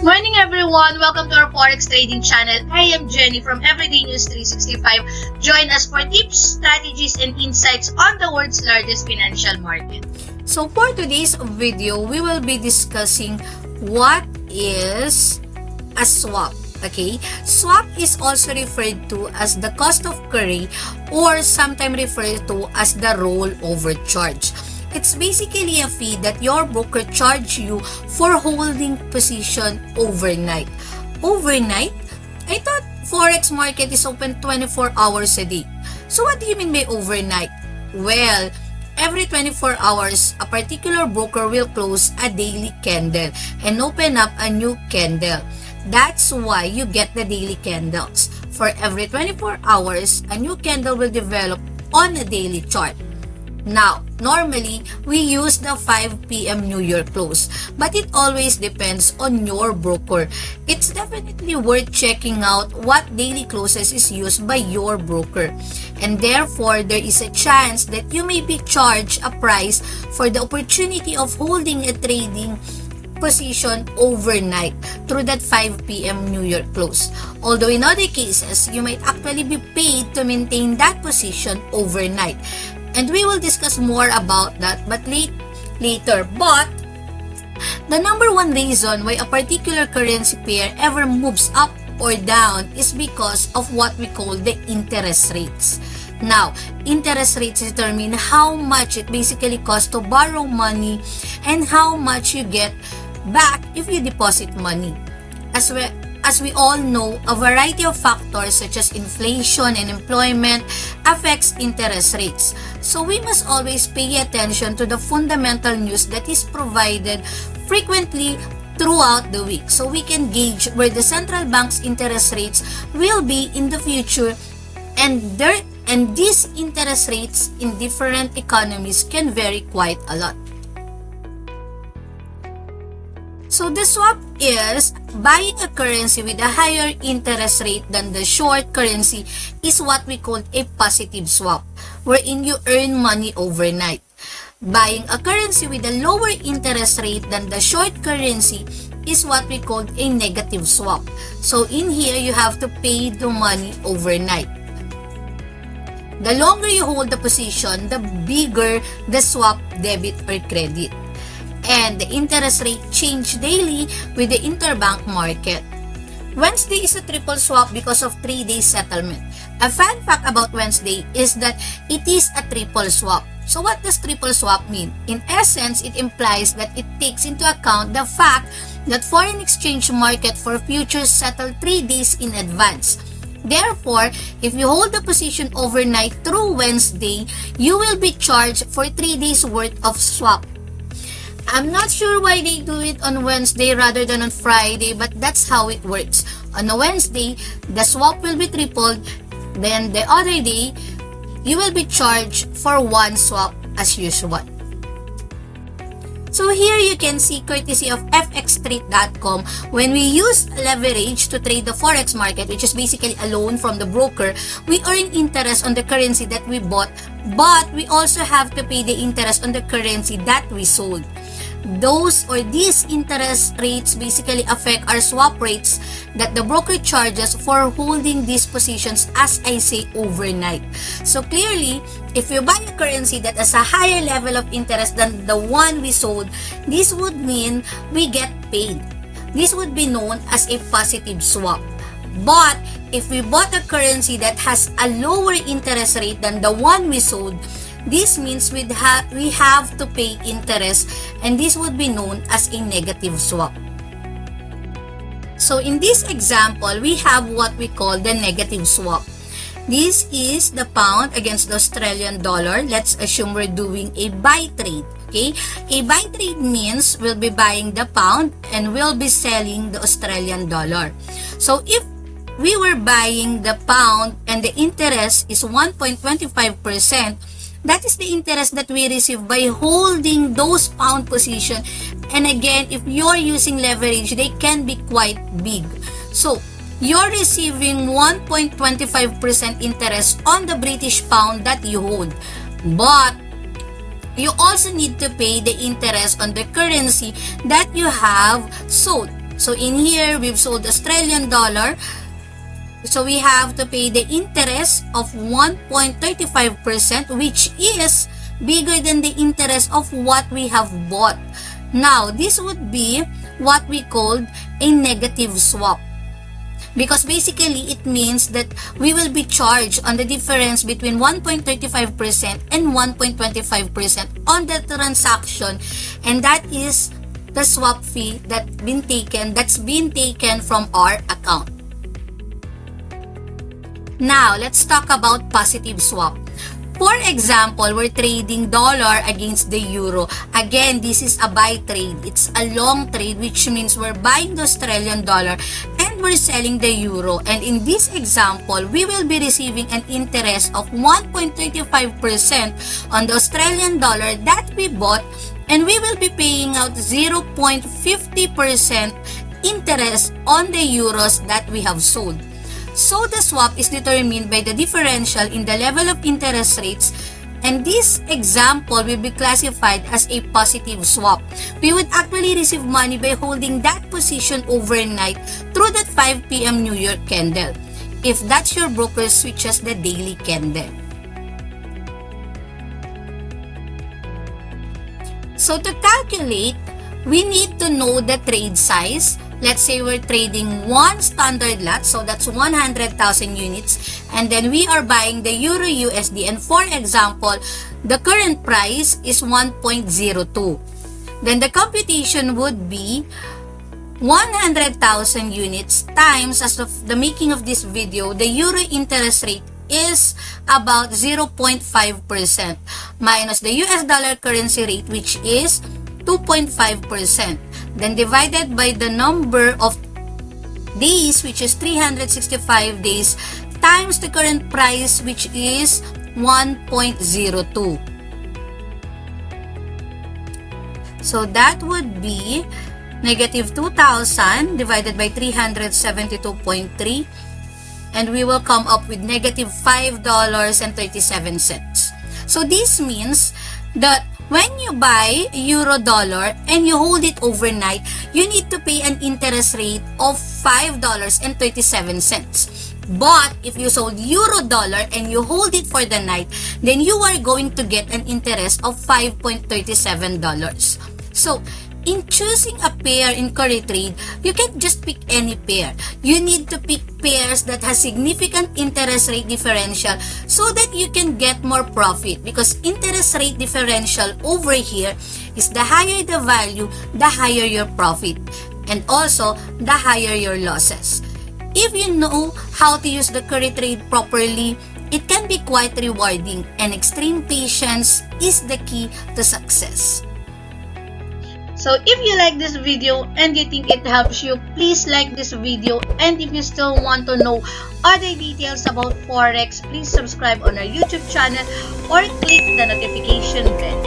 Morning everyone! Welcome to our Forex Trading channel. I am Jenny from Everyday News 365. Join us for tips, strategies, and insights on the world's largest financial market. So for today's video, we will be discussing what is a swap. Okay, swap is also referred to as the cost of carry or sometimes referred to as the rollover charge. It's basically a fee that your broker charge you for holding position overnight. Overnight? I thought Forex market is open 24 hours a day. So what do you mean by overnight? Well, every 24 hours, a particular broker will close a daily candle and open up a new candle. That's why you get the daily candles. For every 24 hours, a new candle will develop on a daily chart. Now, normally, we use the 5 p.m. New York close, but it always depends on your broker. It's definitely worth checking out what daily closes is used by your broker. And therefore, there is a chance that you may be charged a price for the opportunity of holding a trading position overnight through that 5 p.m. New York close. Although in other cases, you might actually be paid to maintain that position overnight. And we will discuss more about that but later. But the number one reason why a particular currency pair ever moves up or down is because of what we call the interest rates. Now, interest rates determine how much it basically costs to borrow money and how much you get back if you deposit money. As we all know, a variety of factors such as inflation and employment affects interest rates. So we must always pay attention to the fundamental news that is provided frequently throughout the week so we can gauge where the central bank's interest rates will be in the future, and these interest rates in different economies can vary quite a lot. So the swap is buying a currency with a higher interest rate than the short currency is what we call a positive swap, wherein you earn money overnight. Buying a currency with a lower interest rate than the short currency is what we call a negative swap. So in here, you have to pay the money overnight. The longer you hold the position, the bigger the swap debit or credit. And the interest rate change daily with the interbank market. Wednesday is a triple swap because of 3-day settlement. A fun fact about Wednesday is that it is a triple swap. So what does triple swap mean? In essence, it implies that it takes into account the fact that foreign exchange market for futures settle 3 days in advance. Therefore, if you hold the position overnight through Wednesday, you will be charged for 3 days worth of swap. I'm not sure why they do it on Wednesday rather than on Friday, but that's how it works. On a Wednesday, the swap will be tripled. Then the other day, you will be charged for one swap as usual. So here you can see, courtesy of fxtrade.com, when we use leverage to trade the forex market, which is basically a loan from the broker, we earn interest on the currency that we bought, but we also have to pay the interest on the currency that we sold. These interest rates basically affect our swap rates that the broker charges for holding these positions, as I say, overnight. So clearly, if you buy a currency that has a higher level of interest than the one we sold, this would mean we get paid. This would be known as a positive swap. But if we bought a currency that has a lower interest rate than the one we sold, this means we have to pay interest, and this would be known as a negative swap. So in this example, we have what we call the negative swap. This is the pound against the Australian dollar. Let's assume we're doing a buy trade. Okay? A buy trade means we'll be buying the pound and we'll be selling the Australian dollar. So if we were buying the pound and the interest is 1.25%, that is the interest that we receive by holding those pound position. And again, if you're using leverage, they can be quite big. So, you're receiving 1.25% interest on the British pound that you hold. But, you also need to pay the interest on the currency that you have sold. So in here, we've sold Australian dollar. So we have to pay the interest of 1.35%, which is bigger than the interest of what we have bought. Now, this would be what we called a negative swap. Because basically, it means that we will be charged on the difference between 1.35% and 1.25% on the transaction. And that is the swap fee that's been taken from our account. Now, let's talk about positive swap. For example, we're trading dollar against the euro. Again, this is a buy trade. It's a long trade, which means we're buying the Australian dollar and we're selling the euro. And in this example, we will be receiving an interest of 1.35% on the Australian dollar that we bought, and we will be paying out 0.50% interest on the euros that we have sold. So the swap is determined by the differential in the level of interest rates, and this example will be classified as a positive swap. We would actually receive money by holding that position overnight through that 5 p.m. New York candle, if that's your broker switches the daily candle. So to calculate, we need to know the trade size. Let's say we're trading one standard lot, so that's 100,000 units, and then we are buying the Euro USD, and for example, the current price is 1.02. Then the computation would be 100,000 units times, as of the making of this video, the Euro interest rate is about 0.5% minus the US dollar currency rate, which is 2.5%. Then divided by the number of days, which is 365 days, times the current price, which is 1.02. So that would be negative 2,000 divided by 372.3, and we will come up with negative $5.37. So this means that when you buy euro dollar and you hold it overnight, you need to pay an interest rate of $5.37. But if you sold euro dollar and you hold it for the night, then you are going to get an interest of $5.37. So, in choosing a pair in curry trade, you can't just pick any pair. You need to pick pairs that has significant interest rate differential so that you can get more profit, because interest rate differential over here is the higher the value, the higher your profit, and also the higher your losses. If you know how to use the curry trade properly, it can be quite rewarding, and extreme patience is the key to success. So if you like this video and you think it helps you, please like this video. And if you still want to know other details about Forex, please subscribe on our YouTube channel or click the notification bell.